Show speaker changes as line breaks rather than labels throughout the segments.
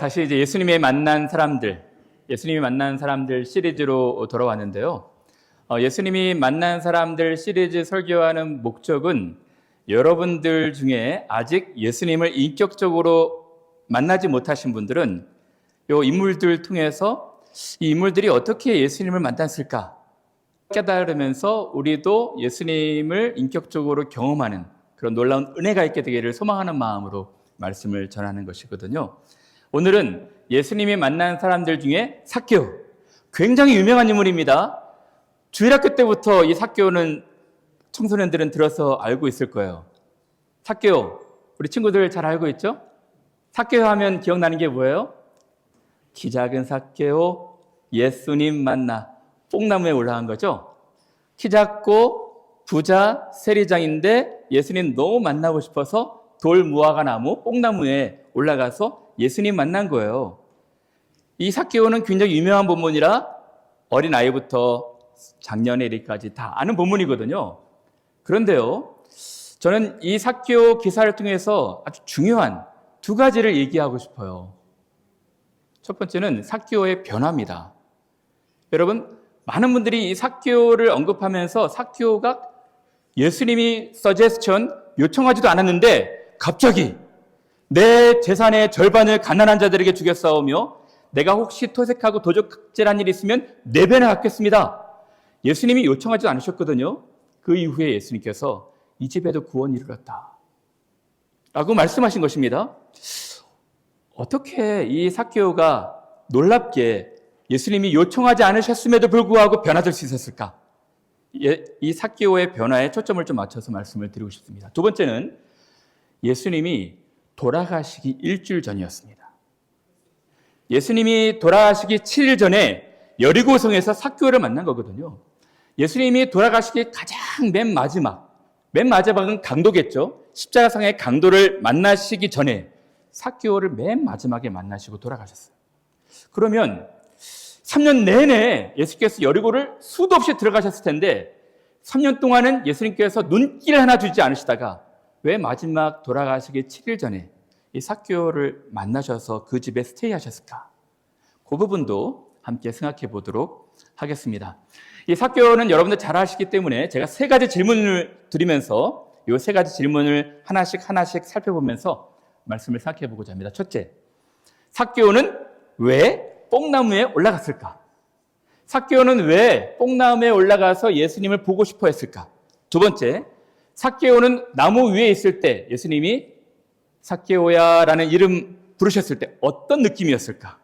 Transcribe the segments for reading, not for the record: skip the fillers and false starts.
다시 이제 예수님이 만난 사람들 시리즈로 돌아왔는데요. 예수님이 만난 사람들 시리즈 설교하는 목적은 여러분들 중에 아직 예수님을 인격적으로 만나지 못하신 분들은 이 인물들 통해서 이 인물들이 어떻게 예수님을 만났을까 깨달으면서 우리도 예수님을 인격적으로 경험하는 그런 놀라운 은혜가 있게 되기를 소망하는 마음으로 말씀을 전하는 것이거든요. 오늘은 예수님이 만난 사람들 중에 삭개오, 굉장히 유명한 인물입니다. 주일학교 때부터 이 삭개오는 청소년들은 들어서 알고 있을 거예요. 삭개오, 우리 친구들 잘 알고 있죠? 삭개오 하면 기억나는 게 뭐예요? 키 작은 삭개오, 예수님 만나 뽕나무에 올라간 거죠. 키 작고 부자 세리장인데 예수님 너무 만나고 싶어서 돌 무화과 나무 뽕나무에 올라가서 예수님 만난 거예요. 이 삭개오는 굉장히 유명한 본문이라 어린아이부터 장년의 일까지 다 아는 본문이거든요. 그런데요, 저는 이 삭개오 기사를 통해서 아주 중요한 두 가지를 얘기하고 싶어요. 첫 번째는 삭개오의 변화입니다. 여러분, 많은 분들이 이 삭개오를 언급하면서 삭개오가 예수님이 요청하지도 않았는데 갑자기 내 재산의 절반을 가난한 자들에게 주겠사오며 내가 혹시 토색하고 도적질한 일이 있으면 4배나 갚겠습니다. 예수님이 요청하지 않으셨거든요. 그 이후에 예수님께서 이 집에도 구원이 이르렀다 라고 말씀하신 것입니다. 어떻게 이 삭개오가 놀랍게 예수님이 요청하지 않으셨음에도 불구하고 변화될 수 있었을까? 이 삭개오의 변화에 초점을 좀 맞춰서 말씀을 드리고 싶습니다. 두 번째는 예수님이 돌아가시기 일주일 전이었습니다. 예수님이 돌아가시기 7일 전에 여리고성에서 삭개오를 만난 거거든요. 예수님이 돌아가시기 가장 맨 마지막은 강도겠죠. 십자가상의 강도를 만나시기 전에 삭개오를 맨 마지막에 만나시고 돌아가셨어요. 그러면 3년 내내 예수께서 여리고를 수도 없이 들어가셨을 텐데 3년 동안은 예수님께서 눈길 하나 주지 않으시다가 왜 마지막 돌아가시기 7일 전에 이 삭개오를 만나셔서 그 집에 스테이하셨을까? 그 부분도 함께 생각해 보도록 하겠습니다. 이 삭개오는 여러분들 잘 아시기 때문에 제가 3가지 질문을 드리면서 이 3가지 질문을 하나씩 살펴보면서 말씀을 생각해 보고자 합니다. 첫째, 삭개오는 왜 뽕나무에 올라갔을까? 삭개오는 왜 뽕나무에 올라가서 예수님을 보고 싶어 했을까? 두 번째, 삭개오는 나무 위에 있을 때 예수님이 삭개오야 라는 이름 부르셨을 때 어떤 느낌이었을까?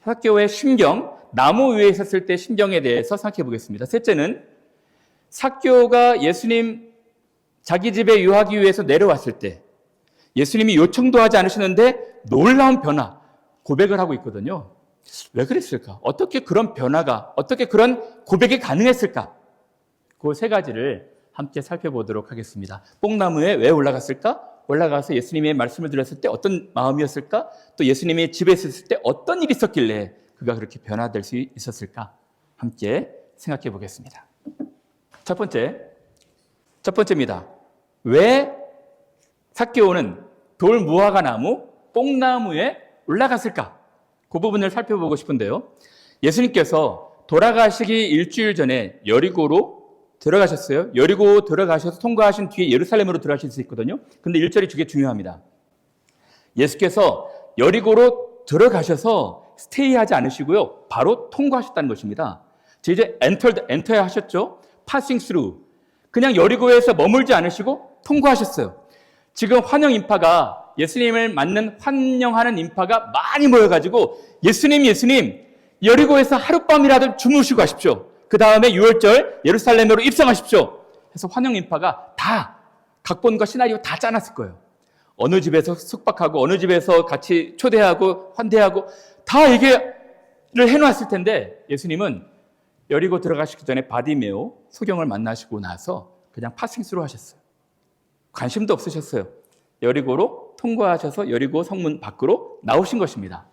삭개오의 심경, 나무 위에 있었을 때 심경에 대해서 생각해 보겠습니다. 셋째는 삭개오가 예수님 자기 집에 유하기 위해서 내려왔을 때 예수님이 요청도 하지 않으셨는데 놀라운 변화, 고백을 하고 있거든요. 왜 그랬을까? 어떻게 그런 변화가, 어떻게 그런 고백이 가능했을까? 그 3가지를 함께 살펴보도록 하겠습니다. 뽕나무에 왜 올라갔을까? 올라가서 예수님의 말씀을 들었을 때 어떤 마음이었을까? 또 예수님이 집에 있었을 때 어떤 일이 있었길래 그가 그렇게 변화될 수 있었을까? 함께 생각해 보겠습니다. 첫 번째입니다. 왜 삭개오는 돌 무화과 나무, 뽕나무에 올라갔을까? 그 부분을 살펴보고 싶은데요. 예수님께서 돌아가시기 일주일 전에 여리고로 들어가셨어요. 여리고 들어가셔서 통과하신 뒤에 예루살렘으로 들어가실 수 있거든요. 근데 1절이 되게 중요합니다. 예수께서 여리고로 들어가셔서 스테이하지 않으시고요. 바로 통과하셨다는 것입니다. 이제 엔터 하셨죠. passing through. 그냥 여리고에서 머물지 않으시고 통과하셨어요. 지금 환영 인파가 예수님을 맞는 환영하는 인파가 많이 모여가지고 예수님 여리고에서 하룻밤이라도 주무시고 가십시오. 그 다음에 6월절 예루살렘으로 입성하십시오. 해서 환영 인파가 다 각본과 시나리오 다 짜놨을 거예요. 어느 집에서 숙박하고 어느 집에서 같이 초대하고 환대하고 다 얘기를 해놨을 텐데 예수님은 여리고 들어가시기 전에 바디메오 소경을 만나시고 나서 그냥 파싱스루 하셨어요. 관심도 없으셨어요. 여리고로 통과하셔서 여리고 성문 밖으로 나오신 것입니다.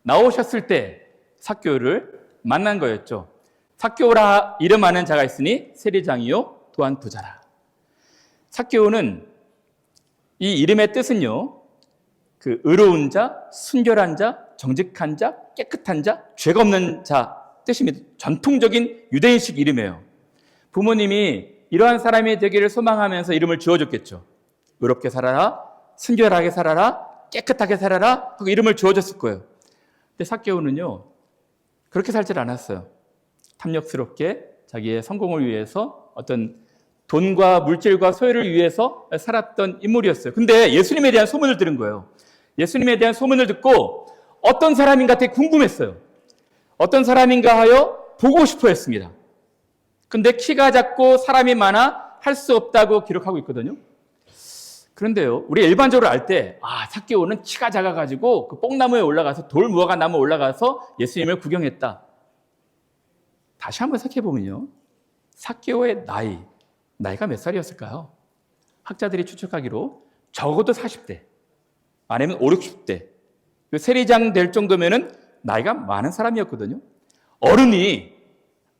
나오셨을 때 삭개오를 만난 거였죠. 삭개오라 이름하는 자가 있으니 세리장이요 또한 부자라. 삭개오는 이 이름의 뜻은요, 그 의로운 자, 순결한 자, 정직한 자, 깨끗한 자, 죄가 없는 자 뜻입니다. 전통적인 유대인식 이름이에요. 부모님이 이러한 사람이 되기를 소망하면서 이름을 지어줬겠죠. 의롭게 살아라, 순결하게 살아라, 깨끗하게 살아라 하고 이름을 지어줬을 거예요. 근데 삭개오는요, 그렇게 살질 않았어요. 탐욕스럽게 자기의 성공을 위해서 어떤 돈과 물질과 소유를 위해서 살았던 인물이었어요. 근데 예수님에 대한 소문을 들은 거예요. 예수님에 대한 소문을 듣고 어떤 사람인가 되게 궁금했어요. 어떤 사람인가 하여 보고 싶어 했습니다. 근데 키가 작고 사람이 많아 할 수 없다고 기록하고 있거든요. 그런데요, 우리 일반적으로 알 때, 삭개오는 키가 작아가지고 그 뽕나무에 올라가서 돌 무화과 나무에 올라가서 예수님을 구경했다. 다시 한번 생각해보면요, 삭개오의 나이가 몇 살이었을까요? 학자들이 추측하기로 적어도 40대, 아니면 5, 60대. 세리장 될 정도면은 나이가 많은 사람이었거든요. 어른이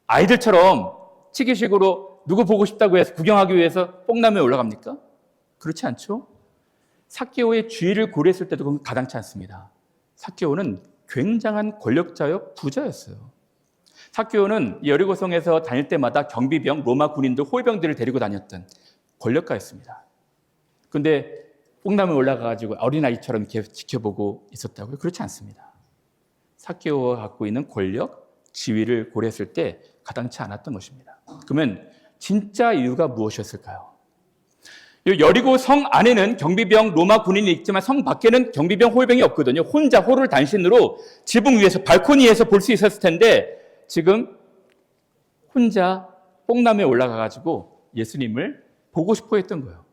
아이들처럼 치기식으로 누구 보고 싶다고 해서 구경하기 위해서 뽕나무에 올라갑니까? 그렇지 않죠? 삭개오의 지위를 고려했을 때도 그건 가당치 않습니다. 삭개오는 굉장한 권력자요, 부자였어요. 삭개오는 여리고성에서 다닐 때마다 경비병, 로마 군인들, 호위병들을 데리고 다녔던 권력가였습니다. 그런데 뽕나무에 올라가가지고 어린아이처럼 이렇게 지켜보고 있었다고요? 그렇지 않습니다. 삭개오가 갖고 있는 권력, 지위를 고려했을 때 가당치 않았던 것입니다. 그러면 진짜 이유가 무엇이었을까요? 여리고 성 안에는 경비병, 로마 군인이 있지만 성 밖에는 경비병, 호위병이 없거든요. 혼자 호를 단신으로 지붕 위에서, 발코니에서 볼 수 있었을 텐데 지금 혼자 뽕나무에 올라가가지고 예수님을 보고 싶어 했던 거예요.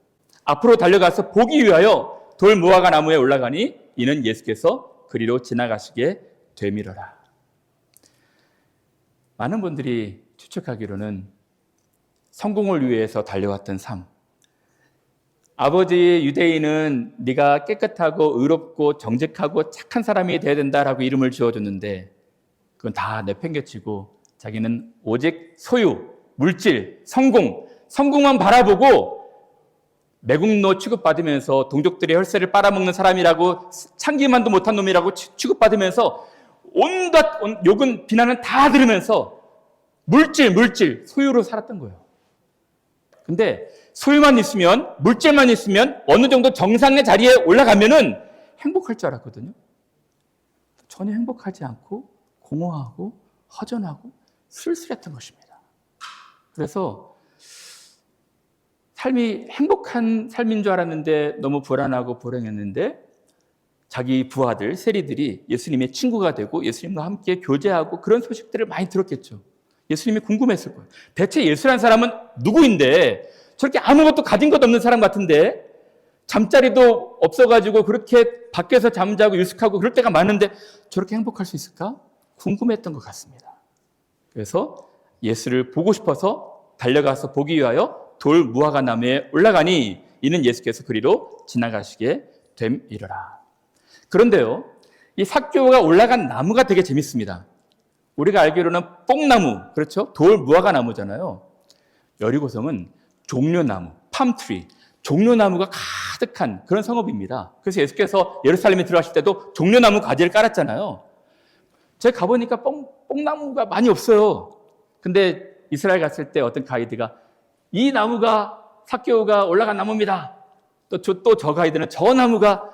앞으로 달려가서 보기 위하여 돌 무화과 나무에 올라가니 이는 예수께서 그리로 지나가시게 되밀어라. 많은 분들이 추측하기로는 성공을 위해서 달려왔던 삶, 아버지 유대인은 네가 깨끗하고 의롭고 정직하고 착한 사람이 돼야 된다라고 이름을 지어줬는데 그건 다 내팽개치고 자기는 오직 소유, 물질, 성공만 바라보고 매국노 취급받으면서 동족들의 혈세를 빨아먹는 사람이라고, 창기만도 못한 놈이라고 취급받으면서 온갖 욕은 비난은 다 들으면서 물질, 소유로 살았던 거예요. 근데 소유만 있으면, 물질만 있으면 어느 정도 정상의 자리에 올라가면은 행복할 줄 알았거든요. 전혀 행복하지 않고 공허하고 허전하고 쓸쓸했던 것입니다. 그래서 삶이 행복한 삶인 줄 알았는데 너무 불안하고 불행했는데 자기 부하들, 세리들이 예수님의 친구가 되고 예수님과 함께 교제하고 그런 소식들을 많이 들었겠죠. 예수님이 궁금했을 거예요. 대체 예수라는 사람은 누구인데 저렇게 아무것도 가진 것 없는 사람 같은데 잠자리도 없어가지고 그렇게 밖에서 잠자고 일숙하고 그럴 때가 많은데 저렇게 행복할 수 있을까? 궁금했던 것 같습니다. 그래서 예수를 보고 싶어서 달려가서 보기 위하여 돌 무화과 나무에 올라가니 이는 예수께서 그리로 지나가시게 됨이러라. 그런데요, 이 삭개오가 올라간 나무가 되게 재밌습니다. 우리가 알기로는 뽕나무, 그렇죠? 돌 무화과 나무잖아요. 여리고성은 종려나무, 팜트리, 종려나무가 가득한 그런 성읍입니다. 그래서 예수께서 예루살렘에 들어가실 때도 종려나무 가지를 깔았잖아요. 제가 가보니까 뽕나무가 많이 없어요. 근데 이스라엘 갔을 때 어떤 가이드가 이 나무가 삭개오가 올라간 나무입니다. 또 저 가이드는 저 나무가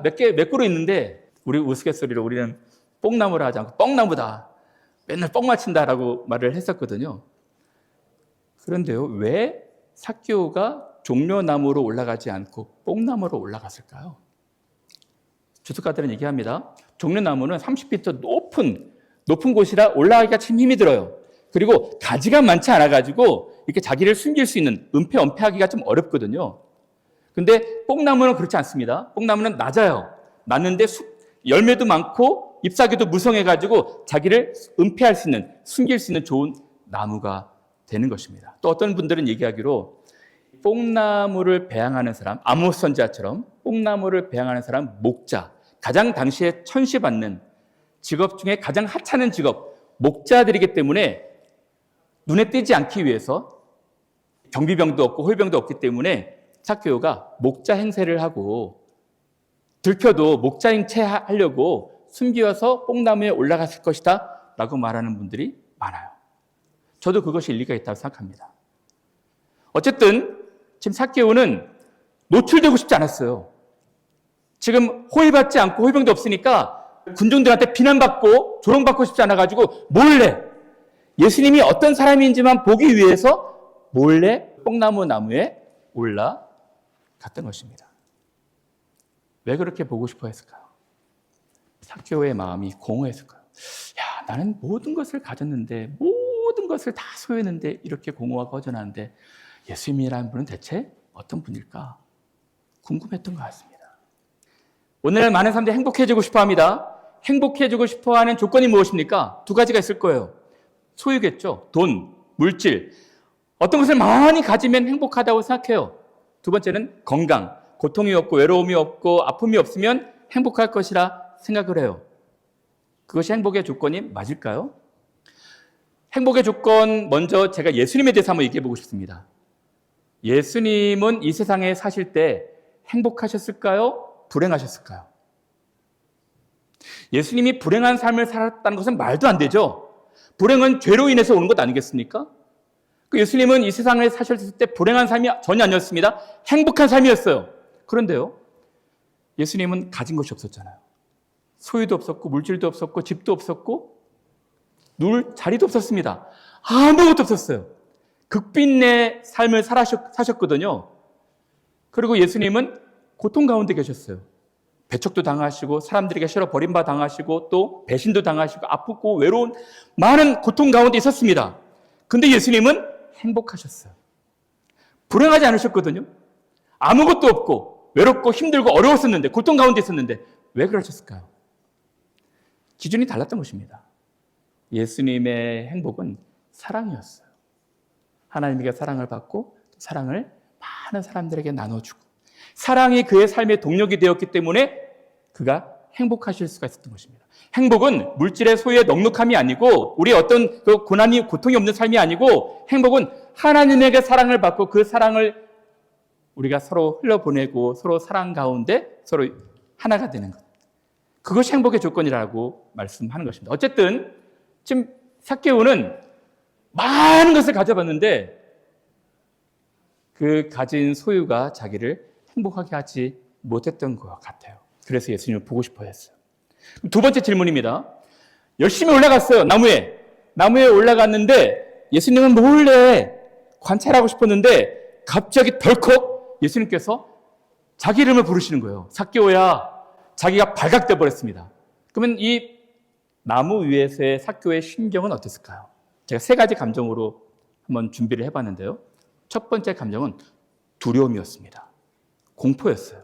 몇 그루 있는데 우리 우스갯소리로 우리는 뽕나무라 하지 않고 뻥나무다. 맨날 뻥 맞춘다라고 말을 했었거든요. 그런데요, 왜 삭개오가 종려나무로 올라가지 않고 뽕나무로 올라갔을까요? 주석가들은 얘기합니다. 종려나무는 30m 높은 곳이라 올라가기가 참 힘이 들어요. 그리고 가지가 많지 않아가지고 이렇게 자기를 숨길 수 있는 은폐하기가 좀 어렵거든요. 근데 뽕나무는 그렇지 않습니다. 뽕나무는 낮아요. 낮는데 열매도 많고 잎사귀도 무성해가지고 자기를 은폐할 수 있는, 숨길 수 있는 좋은 나무가 되는 것입니다. 또 어떤 분들은 얘기하기로 뽕나무를 배양하는 사람, 아모스 선지자처럼 뽕나무를 배양하는 사람, 목자, 가장 당시에 천시받는 직업 중에 가장 하찮은 직업, 목자들이기 때문에 눈에 띄지 않기 위해서 경비병도 없고 호위병도 없기 때문에 삭개오가 목자 행세를 하고 들켜도 목자인 채 하려고 숨기어서 뽕나무에 올라갔을 것이다 라고 말하는 분들이 많아요. 저도 그것이 일리가 있다고 생각합니다. 어쨌든 지금 삭개오는 노출되고 싶지 않았어요. 지금 호위받지 않고 호위병도 없으니까 군중들한테 비난받고 조롱받고 싶지 않아가지고 몰래 예수님이 어떤 사람인지만 보기 위해서 몰래 뽕나무 나무에 올라갔던 것입니다. 왜 그렇게 보고 싶어 했을까요? 삭개오의 마음이 공허했을까요? 야, 나는 모든 것을 가졌는데, 모든 것을 다 소유했는데 이렇게 공허하고 허전한데 예수님이라는 분은 대체 어떤 분일까? 궁금했던 것 같습니다. 오늘날 많은 사람들이 행복해지고 싶어 합니다. 행복해지고 싶어 하는 조건이 무엇입니까? 두 가지가 있을 거예요. 소유겠죠. 돈, 물질. 어떤 것을 많이 가지면 행복하다고 생각해요. 두 번째는 건강. 고통이 없고 외로움이 없고 아픔이 없으면 행복할 것이라 생각을 해요. 그것이 행복의 조건이 맞을까요? 행복의 조건 먼저 제가 예수님에 대해서 한번 얘기해 보고 싶습니다. 예수님은 이 세상에 사실 때 행복하셨을까요? 불행하셨을까요? 예수님이 불행한 삶을 살았다는 것은 말도 안 되죠. 불행은 죄로 인해서 오는 것 아니겠습니까? 예수님은 이 세상을 사셨을 때 불행한 삶이 전혀 아니었습니다. 행복한 삶이었어요. 그런데요, 예수님은 가진 것이 없었잖아요. 소유도 없었고 물질도 없었고 집도 없었고 누울 자리도 없었습니다. 아무것도 없었어요. 극빈의 삶을 사셨거든요. 그리고 예수님은 고통 가운데 계셨어요. 배척도 당하시고 사람들에게 싫어 버림받아 당하시고 또 배신도 당하시고 아프고 외로운 많은 고통 가운데 있었습니다. 근데 예수님은 행복하셨어요. 불행하지 않으셨거든요. 아무것도 없고 외롭고 힘들고 어려웠었는데 고통 가운데 있었는데 왜 그러셨을까요? 기준이 달랐던 것입니다. 예수님의 행복은 사랑이었어요. 하나님에게 사랑을 받고 사랑을 많은 사람들에게 나눠주고 사랑이 그의 삶의 동력이 되었기 때문에 그가 행복하실 수가 있었던 것입니다. 행복은 물질의 소유의 넉넉함이 아니고 우리 어떤 그 고난이 고통이 없는 삶이 아니고 행복은 하나님에게 사랑을 받고 그 사랑을 우리가 서로 흘려보내고 서로 사랑 가운데 서로 하나가 되는 것. 그것이 행복의 조건이라고 말씀하는 것입니다. 어쨌든 지금 삭개오는 많은 것을 가져봤는데 그 가진 소유가 자기를 행복하게 하지 못했던 것 같아요. 그래서 예수님을 보고 싶어 했어요. 두 번째 질문입니다. 열심히 올라갔어요. 나무에 올라갔는데 예수님은 몰래 관찰하고 싶었는데 갑자기 덜컥 예수님께서 자기 이름을 부르시는 거예요. 삭개오야. 자기가 발각돼 버렸습니다. 그러면 이 나무 위에서의 삭개오의 심경은 어땠을까요? 제가 세 가지 감정으로 한번 준비를 해봤는데요. 첫 번째 감정은 두려움이었습니다. 공포였어요.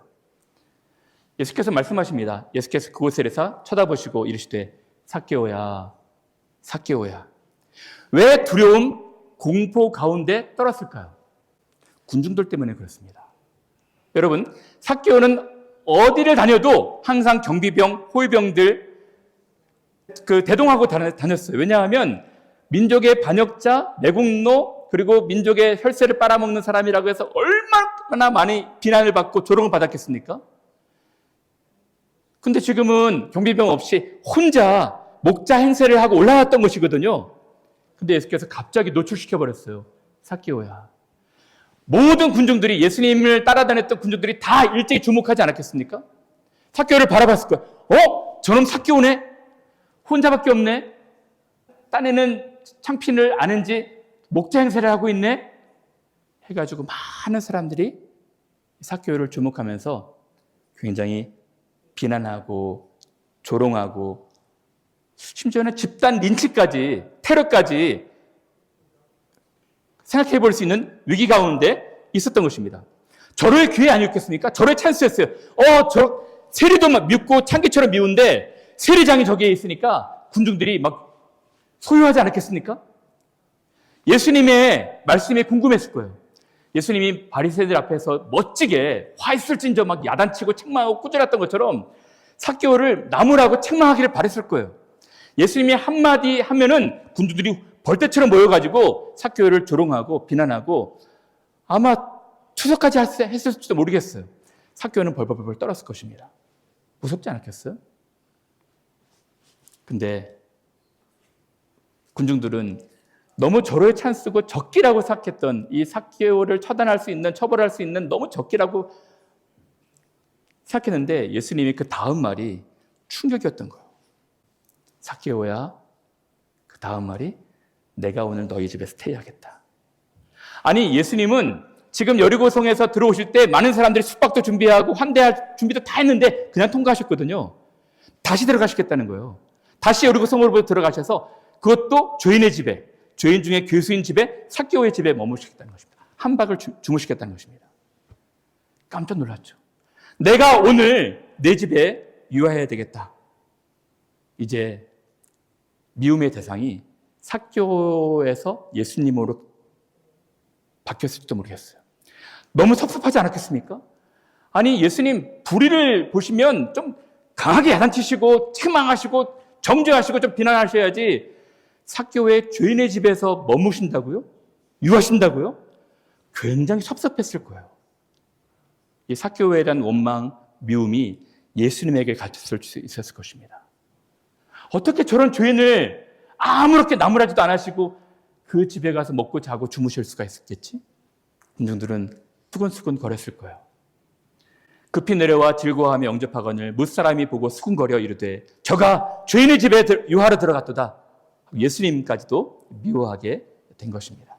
예수께서 말씀하십니다. 예수께서 그곳에서 쳐다보시고 이르시되 삭개오야, 삭개오야. 왜 두려움, 공포 가운데 떨었을까요? 군중들 때문에 그렇습니다. 여러분, 삭개오는 어디를 다녀도 항상 경비병, 호위병들 대동하고 다녔어요. 왜냐하면 민족의 반역자, 매국노, 그리고 민족의 혈세를 빨아먹는 사람이라고 해서 얼마나 많이 비난을 받고 조롱을 받았겠습니까? 근데 지금은 경비병 없이 혼자 목자 행세를 하고 올라왔던 것이거든요. 근데 예수께서 갑자기 노출시켜버렸어요. 삭개오야. 모든 군중들이 예수님을 따라다녔던 군중들이 다 일제히 주목하지 않았겠습니까? 삭개오를 바라봤을 거예요. 저놈 삭개오네? 혼자밖에 없네? 딴에는 창핀을 아는지 목자 행세를 하고 있네? 해가지고 많은 사람들이 삭개오를 주목하면서 굉장히 비난하고 조롱하고 심지어는 집단 린치까지 테러까지 생각해 볼 수 있는 위기 가운데 있었던 것입니다. 저럴 기회 아니었겠습니까? 저럴 찬스였어요. 세리도 막 밉고 창기처럼 미운데 세리장이 저기에 있으니까 군중들이 막 소유하지 않았겠습니까? 예수님의 말씀이 궁금했을 거예요. 예수님이 바리새인들 앞에서 멋지게 화 있을진저 막 야단치고 책망하고 꾸짖었던 것처럼 삭개오를 나무라고 책망하기를 바랬을 거예요. 예수님이 한마디 하면은 군주들이 벌떼처럼 모여가지고 삭개오를 조롱하고 비난하고 아마 투석까지 했을지도 모르겠어요. 삭개오는 벌벌벌 떨었을 것입니다. 무섭지 않았겠어요? 근데 군중들은 너무 절호의 찬스고 적기라고 생각했던 이 삭개오를 처단할 수 있는, 처벌할 수 있는 너무 적기라고 생각했는데 예수님이 그 다음 말이 충격이었던 거예요. 삭개오야, 그 다음 말이 내가 오늘 너희 집에 스테이하겠다. 아니, 예수님은 지금 여리고성에서 들어오실 때 많은 사람들이 숙박도 준비하고 환대할 준비도 다 했는데 그냥 통과하셨거든요. 다시 들어가시겠다는 거예요. 다시 여리고성으로 들어가셔서 그것도 죄인의 집에, 죄인 중에 괴수인 집에, 삭개오의 집에 머무시겠다는 것입니다. 한 박을 주무시겠다는 것입니다. 깜짝 놀랐죠. 내가 오늘 내 집에 유하해야 되겠다. 이제 미움의 대상이 삭개오에서 예수님으로 바뀌었을지도 모르겠어요. 너무 섭섭하지 않았겠습니까? 아니, 예수님 불의를 보시면 좀 강하게 야단치시고 책망하시고 정죄하시고 좀 비난하셔야지 삭개오의 죄인의 집에서 머무신다고요? 유하신다고요? 굉장히 섭섭했을 거예요. 이 삭개오에 대한 원망, 미움이 예수님에게 갇혔을 수 있었을 것입니다. 어떻게 저런 죄인을 아무렇게 나무라지도 안 하시고 그 집에 가서 먹고 자고 주무실 수가 있었겠지? 군중들은 수근수근 거렸을 거예요. 급히 내려와 즐거워하며 영접하거늘 무사람이 보고 수군거려 이르되 저가 죄인의 집에 유하러 들어갔도다. 예수님까지도 미워하게 된 것입니다.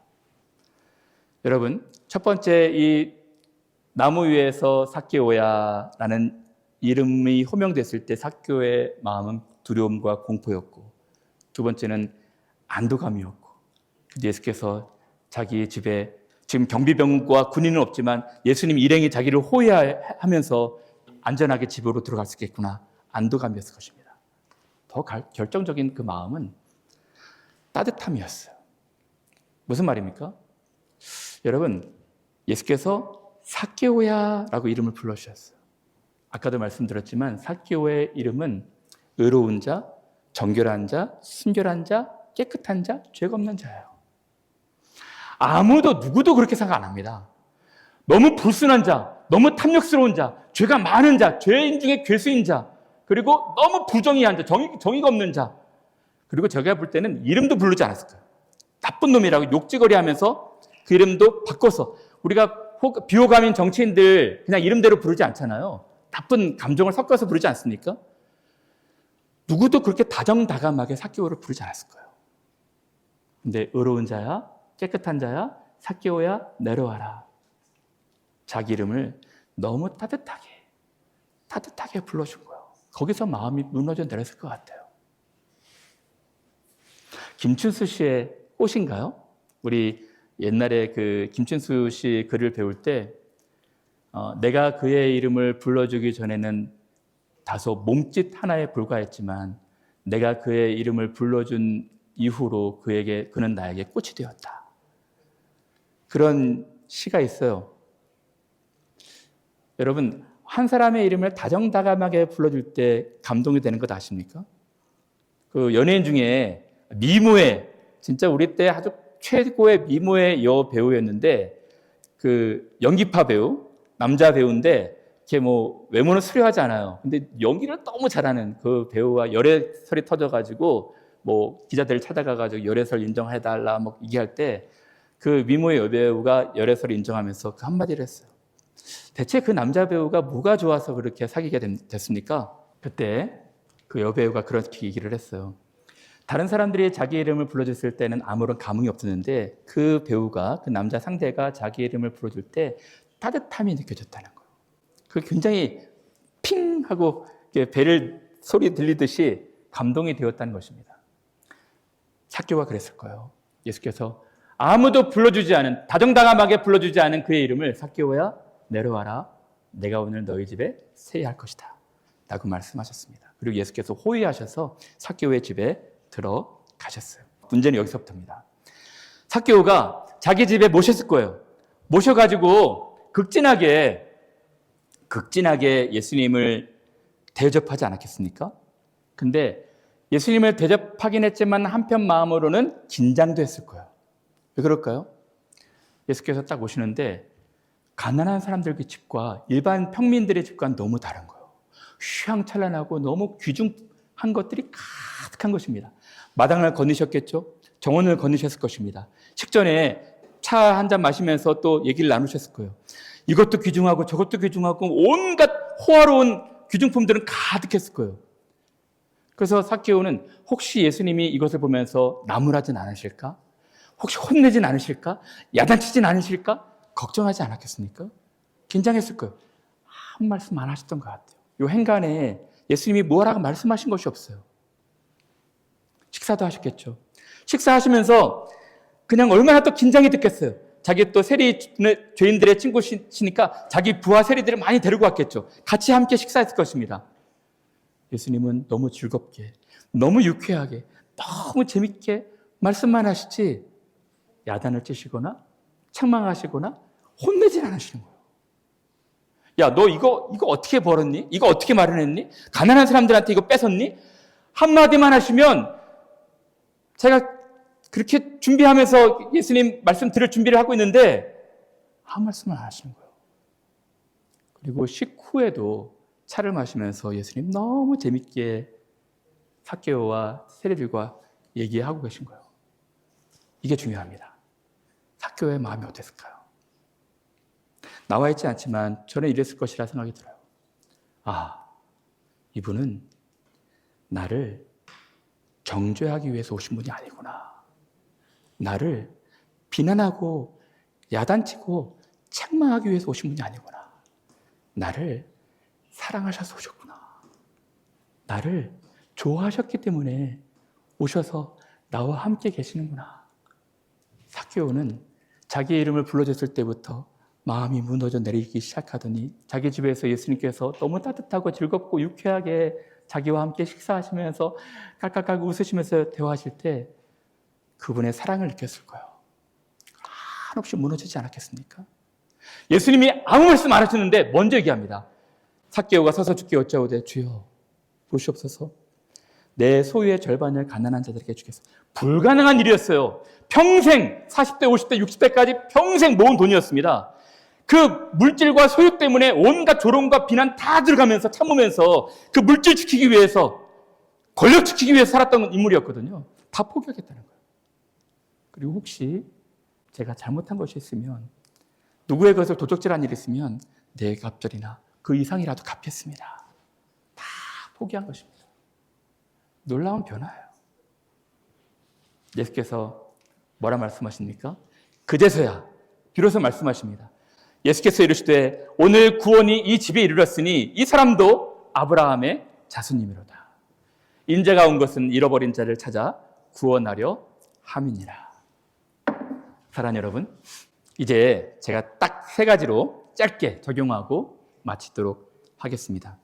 여러분, 첫 번째 이 나무 위에서 삭개오야라는 이름이 호명됐을 때 삭개오의 마음은 두려움과 공포였고, 두 번째는 안도감이었고, 예수께서 자기 집에 지금 경비병과 군인은 없지만 예수님 일행이 자기를 호위하면서 안전하게 집으로 들어갈 수 있겠구나, 안도감이었을 것입니다. 더 결정적인 그 마음은 따뜻함이었어요. 무슨 말입니까? 여러분, 예수께서 삭개오야라고 이름을 불러주셨어요. 아까도 말씀드렸지만 삭개오의 이름은 의로운 자, 정결한 자, 순결한 자, 깨끗한 자, 죄가 없는 자예요. 아무도 누구도 그렇게 생각 안 합니다. 너무 불순한 자, 너무 탐욕스러운 자, 죄가 많은 자, 죄인 중에 괴수인 자, 그리고 너무 부정의한 자, 정의가 없는 자, 그리고 제가 볼 때는 이름도 부르지 않았을 거예요. 나쁜 놈이라고 욕지거리 하면서 그 이름도 바꿔서, 우리가 비호감인 정치인들 그냥 이름대로 부르지 않잖아요. 나쁜 감정을 섞어서 부르지 않습니까? 누구도 그렇게 다정다감하게 삭개오를 부르지 않았을 거예요. 근데 의로운 자야, 깨끗한 자야, 삭개오야, 내려와라. 자기 이름을 너무 따뜻하게 불러준 거예요. 거기서 마음이 무너져 내렸을 것 같아요. 김춘수 씨의 꽃인가요? 우리 옛날에 그 김춘수 씨 글을 배울 때 내가 그의 이름을 불러주기 전에는 다소 몸짓 하나에 불과했지만 내가 그의 이름을 불러준 이후로 그는 나에게 꽃이 되었다. 그런 시가 있어요. 여러분, 한 사람의 이름을 다정다감하게 불러줄 때 감동이 되는 것 아십니까? 그 연예인 중에 미모의, 진짜 우리 때 아주 최고의 미모의 여배우였는데, 그 연기파 배우, 남자 배우인데 이렇게 뭐 외모는 수려하지 않아요. 근데 연기를 너무 잘하는 그 배우와 열애설이 터져가지고 뭐 기자들 찾아가가지고 열애설 인정해달라 뭐 얘기할 때 그 미모의 여배우가 열애설 인정하면서 그 한마디를 했어요. 대체 그 남자 배우가 뭐가 좋아서 그렇게 사귀게 됐습니까? 그때 그 여배우가 그렇게 얘기를 했어요. 다른 사람들이 자기 이름을 불러줬을 때는 아무런 감흥이 없었는데 그 배우가, 그 남자 상대가 자기 이름을 불러줄 때 따뜻함이 느껴졌다는 거예요. 그 굉장히 핑 하고 벨 소리 들리듯이 감동이 되었다는 것입니다. 삭개오가 그랬을 거예요. 예수께서 아무도 불러주지 않은, 다정다감하게 불러주지 않은 그의 이름을 삭개오야, 내려와라. 내가 오늘 너희 집에 세이할 것이다. 라고 말씀하셨습니다. 그리고 예수께서 호위하셔서 삭개오의 집에 들어가셨어요. 문제는 여기서부터입니다. 삭개오가 자기 집에 모셨을 거예요. 모셔가지고 극진하게 예수님을 대접하지 않았겠습니까? 근데 예수님을 대접하긴 했지만 한편 마음으로는 긴장도 했을 거예요. 왜 그럴까요? 예수께서 딱 오시는데 가난한 사람들의 집과 일반 평민들의 집과는 너무 다른 거예요. 휘황찬란하고 너무 귀중한 것들이 가득한 것입니다. 마당을 거니셨겠죠? 정원을 거니셨을 것입니다. 식전에 차 한 잔 마시면서 또 얘기를 나누셨을 거예요. 이것도 귀중하고 저것도 귀중하고 온갖 호화로운 귀중품들은 가득했을 거예요. 그래서 삭개오는 혹시 예수님이 이것을 보면서 나무라진 않으실까? 혹시 혼내진 않으실까? 야단치진 않으실까? 걱정하지 않았겠습니까? 긴장했을 거예요. 아무 말씀 안 하셨던 것 같아요. 이 행간에 예수님이 뭐라고 말씀하신 것이 없어요. 식사도 하셨겠죠. 식사하시면서 그냥 얼마나 또 긴장이 됐겠어요. 자기 또 세리 죄인들의 친구시니까 자기 부하 세리들을 많이 데리고 왔겠죠. 같이 함께 식사했을 것입니다. 예수님은 너무 즐겁게, 너무 유쾌하게, 너무 재밌게 말씀만 하시지 야단을 치시거나 책망하시거나 혼내진 않으시는 거예요. 야, 너 이거 어떻게 벌었니? 이거 어떻게 마련했니? 가난한 사람들한테 이거 뺏었니? 한마디만 하시면 제가 그렇게 준비하면서 예수님 말씀 들을 준비를 하고 있는데 아무 말씀을 안 하시는 거예요. 그리고 식후에도 차를 마시면서 예수님 너무 재밌게 삭개오와 세리들과 얘기하고 계신 거예요. 이게 중요합니다. 삭개오의 마음이 어땠을까요? 나와 있지 않지만 저는 이랬을 것이라 생각이 들어요. 아, 이분은 나를 정죄하기 위해서 오신 분이 아니구나. 나를 비난하고 야단치고 책망하기 위해서 오신 분이 아니구나. 나를 사랑하셔서 오셨구나. 나를 좋아하셨기 때문에 오셔서 나와 함께 계시는구나. 삭개오는 자기의 이름을 불러줬을 때부터 마음이 무너져 내리기 시작하더니 자기 집에서 예수님께서 너무 따뜻하고 즐겁고 유쾌하게 자기와 함께 식사하시면서 깔깔깔 웃으시면서 대화하실 때 그분의 사랑을 느꼈을 거예요. 한없이 무너지지 않았겠습니까? 예수님이 아무 말씀 안 하셨는데 먼저 얘기합니다. 삭개오가 서서 주께 여짜오되 주여 보시옵소서 내 소유의 절반을 가난한 자들에게 주겠소. 불가능한 일이었어요. 평생 40대, 50대, 60대까지 평생 모은 돈이었습니다. 그 물질과 소유 때문에 온갖 조롱과 비난 다 들어가면서 참으면서 그 물질 지키기 위해서 권력 지키기 위해서 살았던 인물이었거든요. 다 포기하겠다는 거예요. 그리고 혹시 제가 잘못한 것이 있으면 누구의 것을 도적질한 일이 있으면 내 갑절이나 그 이상이라도 갚겠습니다. 다 포기한 것입니다. 놀라운 변화예요. 예수께서 뭐라 말씀하십니까? 그제서야 비로소 말씀하십니다. 예수께서 이르시되 오늘 구원이 이 집에 이르렀으니 이 사람도 아브라함의 자손이미로다. 인자가 온 것은 잃어버린 자를 찾아 구원하려 함이니라. 사랑하는 여러분, 이제 제가 딱 3가지로 짧게 적용하고 마치도록 하겠습니다.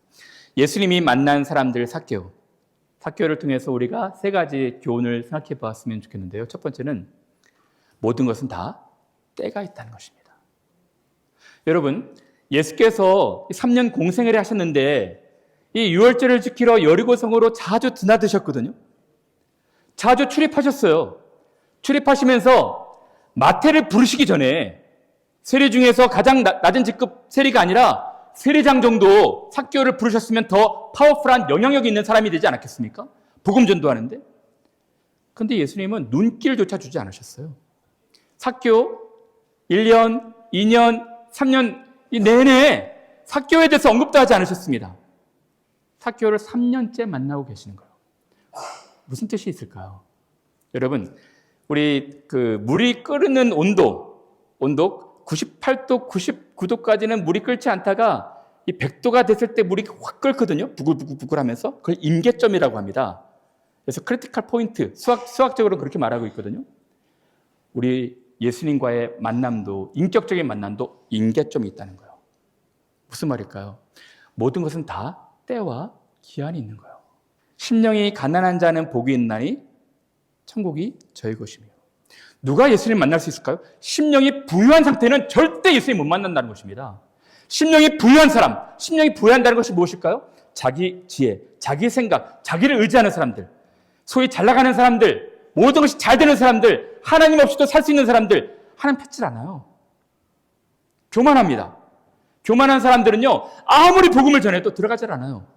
예수님이 만난 사람들 삭개오를 통해서 우리가 3가지 교훈을 생각해 보았으면 좋겠는데요. 첫 번째는 모든 것은 다 때가 있다는 것입니다. 여러분, 예수께서 3년 공생애를 하셨는데 이 유월절을 지키러 여리고성으로 자주 드나드셨거든요. 자주 출입하셨어요. 출입하시면서 마태를 부르시기 전에 세리 중에서 가장 낮은 직급 세리가 아니라 세리장 정도 삭개오를 부르셨으면 더 파워풀한 영향력이 있는 사람이 되지 않았겠습니까? 복음 전도하는데. 그런데 예수님은 눈길조차 주지 않으셨어요. 삭개오 1년, 2년, 3년 내내 삭개오에 대해서 언급도 하지 않으셨습니다. 삭개오를 3년째 만나고 계시는 거예요. 무슨 뜻이 있을까요? 여러분, 우리 물이 끓는 온도 98도, 99도까지는 물이 끓지 않다가 이 100도가 됐을 때 물이 확 끓거든요. 부글부글 하면서. 그걸 임계점이라고 합니다. 그래서 크리티컬 포인트, 수학적으로 그렇게 말하고 있거든요. 우리 예수님과의 만남도, 인격적인 만남도 임계점이 있다는 거예요. 무슨 말일까요? 모든 것은 다 때와 기한이 있는 거예요. 심령이 가난한 자는 복이 있나니 천국이 저희 것이며. 누가 예수님 만날 수 있을까요? 심령이 부유한 상태는 절대 예수님 못 만난다는 것입니다. 심령이 부유한 사람, 심령이 부유한다는 것이 무엇일까요? 자기 지혜, 자기 생각, 자기를 의지하는 사람들, 소위 잘 나가는 사람들, 모든 것이 잘 되는 사람들, 하나님 없이도 살 수 있는 사람들, 하나님 뺏질 않아요. 교만합니다. 교만한 사람들은요, 아무리 복음을 전해도 들어가질 않아요.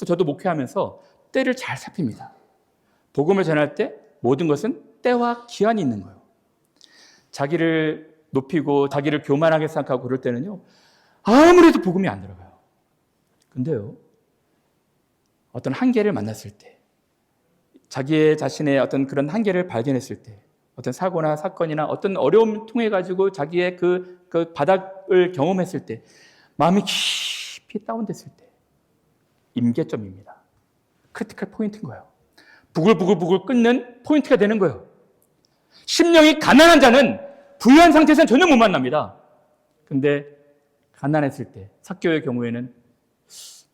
그래서 저도 목회하면서 때를 잘 살핍니다. 복음을 전할 때 모든 것은 때와 기한이 있는 거예요. 자기를 높이고 자기를 교만하게 생각하고 그럴 때는요, 아무래도 복음이 안 들어가요. 근데요, 어떤 한계를 만났을 때, 자기의 자신의 어떤 그런 한계를 발견했을 때, 어떤 사고나 사건이나 어떤 어려움을 통해 가지고 자기의 그 바닥을 경험했을 때, 마음이 깊이 다운됐을 때, 임계점입니다. 크리티컬 포인트인 거예요. 부글부글 끓는 포인트가 되는 거예요. 심령이 가난한 자는 부유한 상태에서는 전혀 못 만납니다. 근데 가난했을 때, 삭개오의 경우에는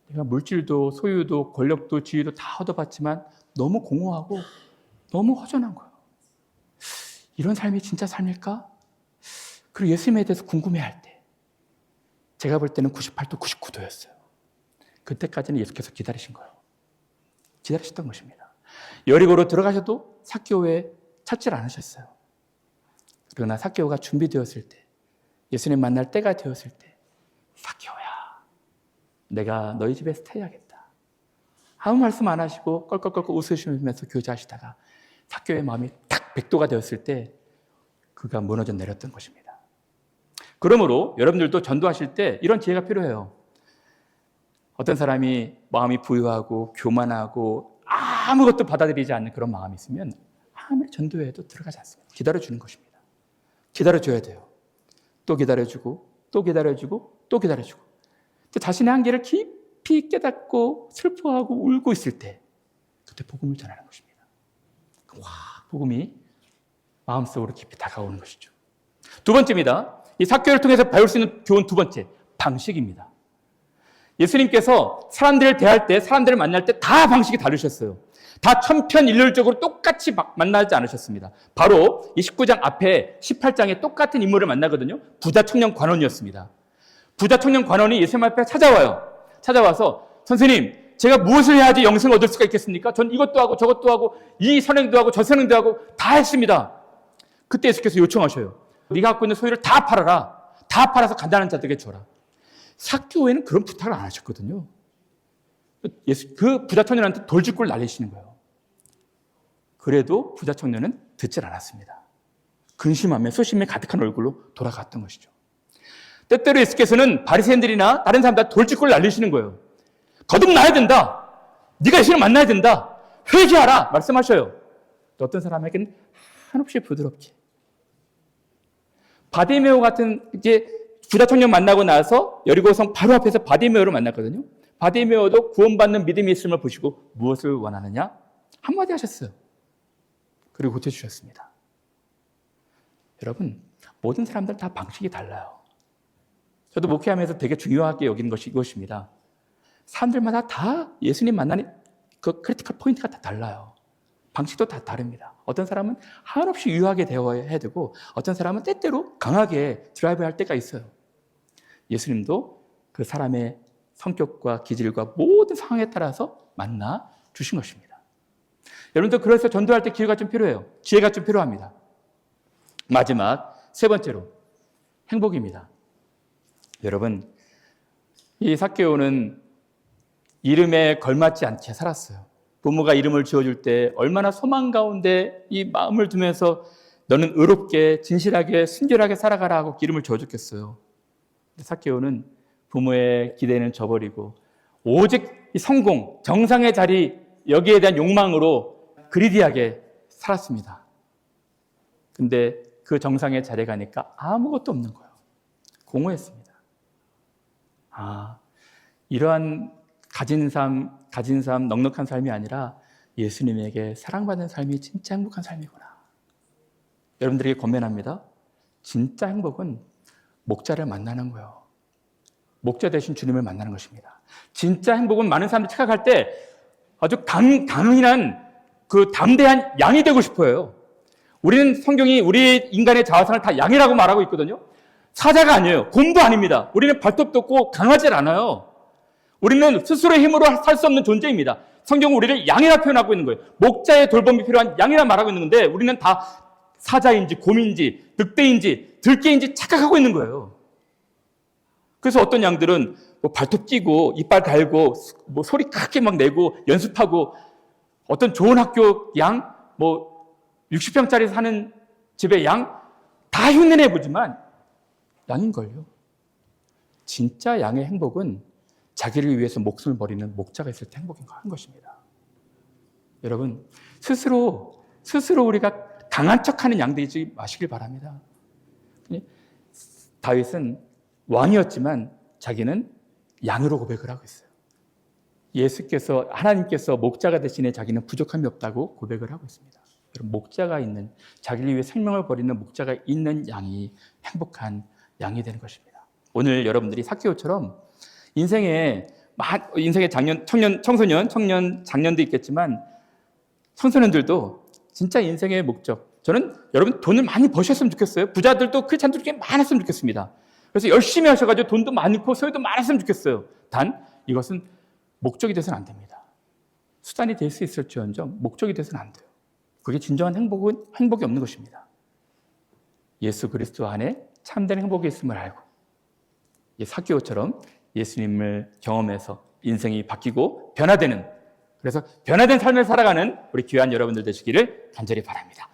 내가 물질도 소유도 권력도 지위도 다 얻어봤지만 너무 공허하고 너무 허전한 거예요. 이런 삶이 진짜 삶일까? 그리고 예수님에 대해서 궁금해할 때, 제가 볼 때는 98도, 99도였어요. 그때까지는 예수께서 기다리신 거예요. 기다리셨던 것입니다. 여리고로 들어가셔도 삭개오에 찾질 않으셨어요. 그러나 삭개오가 준비되었을 때, 예수님 만날 때가 되었을 때, 삭개오야, 내가 너희 집에 스테이하겠다. 아무 말씀 안 하시고 껄껄껄껄 웃으시면서 교제하시다가 삭개오의 마음이 딱 100도가 되었을 때 그가 무너져 내렸던 것입니다. 그러므로 여러분들도 전도하실 때 이런 지혜가 필요해요. 어떤 사람이 마음이 부유하고 교만하고 아무것도 받아들이지 않는 그런 마음이 있으면 아무리 전도해도 들어가지 않습니다. 기다려주는 것입니다. 기다려줘야 돼요. 또 기다려주고 또 기다려주고 또 기다려주고, 자신의 한계를 깊이 깨닫고 슬퍼하고 울고 있을 때 그때 복음을 전하는 것입니다. 복음이 마음속으로 깊이 다가오는 것이죠. 두 번째입니다. 이 삭개오를 통해서 배울 수 있는 교훈 두 번째, 방식입니다. 예수님께서 사람들을 대할 때, 사람들을 만날 때 다 방식이 다르셨어요. 다 천편일률적으로 똑같이 만나지 않으셨습니다. 바로 이 19장 앞에 18장에 똑같은 인물을 만나거든요. 부자 청년 관원이었습니다. 부자 청년 관원이 예수님 앞에 찾아와요. 찾아와서 선생님, 제가 무엇을 해야지 영생을 얻을 수가 있겠습니까? 전 이것도 하고 저것도 하고 이 선행도 하고 저 선행도 하고 다 했습니다. 그때 예수께서 요청하셔요. 네가 갖고 있는 소유를 다 팔아라. 다 팔아서 가난한 자들에게 줘라. 삭개오에는 그런 부탁을 안 하셨거든요. 그 부자 청년한테 돌직구를 날리시는 거예요. 그래도 부자 청년은 듣질 않았습니다. 근심하며 소심에 가득한 얼굴로 돌아갔던 것이죠. 때때로 예수께서는 바리새인들이나 다른 사람들 돌직구를 날리시는 거예요. 거듭나야 된다. 네가 예수를 만나야 된다. 회개하라 말씀하셔요. 또 어떤 사람에게는 한없이 부드럽게. 바디메오 같은 이제 부자 청년 만나고 나서 여리고성 바로 앞에서 바디메오를 만났거든요. 바디메오도 구원받는 믿음이 있음을 보시고 무엇을 원하느냐? 한마디 하셨어요. 그리고 고쳐주셨습니다. 여러분, 모든 사람들 다 방식이 달라요. 저도 목회하면서 되게 중요하게 여기는 것이 이것입니다. 사람들마다 다 예수님 만나는 그 크리티컬 포인트가 다 달라요. 방식도 다 다릅니다. 어떤 사람은 한없이 유하게 대화해야 되고 어떤 사람은 때때로 강하게 드라이브할 때가 있어요. 예수님도 그 사람의 성격과 기질과 모든 상황에 따라서 만나 주신 것입니다. 여러분들 그래서 전도할 때 기회가 좀 필요해요. 지혜가 좀 필요합니다. 마지막 세 번째로 행복입니다. 여러분, 이 삭개오는 이름에 걸맞지 않게 살았어요. 부모가 이름을 지어줄 때 얼마나 소망 가운데 이 마음을 두면서 너는 의롭게 진실하게 순결하게 살아가라 하고 이름을 지어줬겠어요. 삭개오는 부모의 기대는 저버리고 오직 이 성공, 정상의 자리 여기에 대한 욕망으로 그리디하게 살았습니다. 근데 그 정상의 자리에 가니까 아무것도 없는 거예요. 공허했습니다. 이러한 가진 삶, 넉넉한 삶이 아니라 예수님에게 사랑받는 삶이 진짜 행복한 삶이구나. 여러분들에게 권면합니다. 진짜 행복은 목자를 만나는 거예요. 목자 대신 주님을 만나는 것입니다. 진짜 행복은 많은 사람들이 착각할 때 아주 강인한 그 담대한 양이 되고 싶어요. 우리는 성경이 우리 인간의 자아상을 다 양이라고 말하고 있거든요. 사자가 아니에요. 곰도 아닙니다. 우리는 발톱도 없고 강하지 않아요. 우리는 스스로의 힘으로 살 수 없는 존재입니다. 성경은 우리를 양이라 표현하고 있는 거예요. 목자의 돌봄이 필요한 양이라 말하고 있는 건데 우리는 다 사자인지 곰인지 늑대인지 들개인지 착각하고 있는 거예요. 그래서 어떤 양들은 뭐 발톱 끼고 이빨 달고 뭐 소리 크게 막 내고 연습하고 어떤 좋은 학교 양, 뭐 60평짜리 사는 집의 양 다 흉내내 보지만 양인걸요. 진짜 양의 행복은 자기를 위해서 목숨을 버리는 목자가 있을 때 행복인 한 것입니다. 여러분, 스스로 우리가 강한 척하는 양들이지 마시길 바랍니다. 다윗은 왕이었지만 자기는 양으로 고백을 하고 있어요. 하나님께서 목자가 대신에 자기는 부족함이 없다고 고백을 하고 있습니다. 여러분, 목자가 있는, 자기를 위해 생명을 버리는 목자가 있는 양이 행복한 양이 되는 것입니다. 오늘 여러분들이 삭개오처럼 인생의 청년, 장년도 있겠지만 청소년들도 진짜 인생의 목적, 저는 여러분 돈을 많이 버셨으면 좋겠어요. 부자들도 크리스찬들이 꽤 많았으면 좋겠습니다. 그래서 열심히 하셔가지고 돈도 많고 소유도 많았으면 좋겠어요. 단 이것은 목적이 돼서는 안 됩니다. 수단이 될 수 있을지언정 목적이 돼서는 안 돼요. 그게 진정한 행복은 행복이 없는 것입니다. 예수 그리스도 안에 참된 행복이 있음을 알고 삭개오처럼 예수님을 경험해서 인생이 바뀌고 변화되는, 그래서 변화된 삶을 살아가는 우리 귀한 여러분들 되시기를 간절히 바랍니다.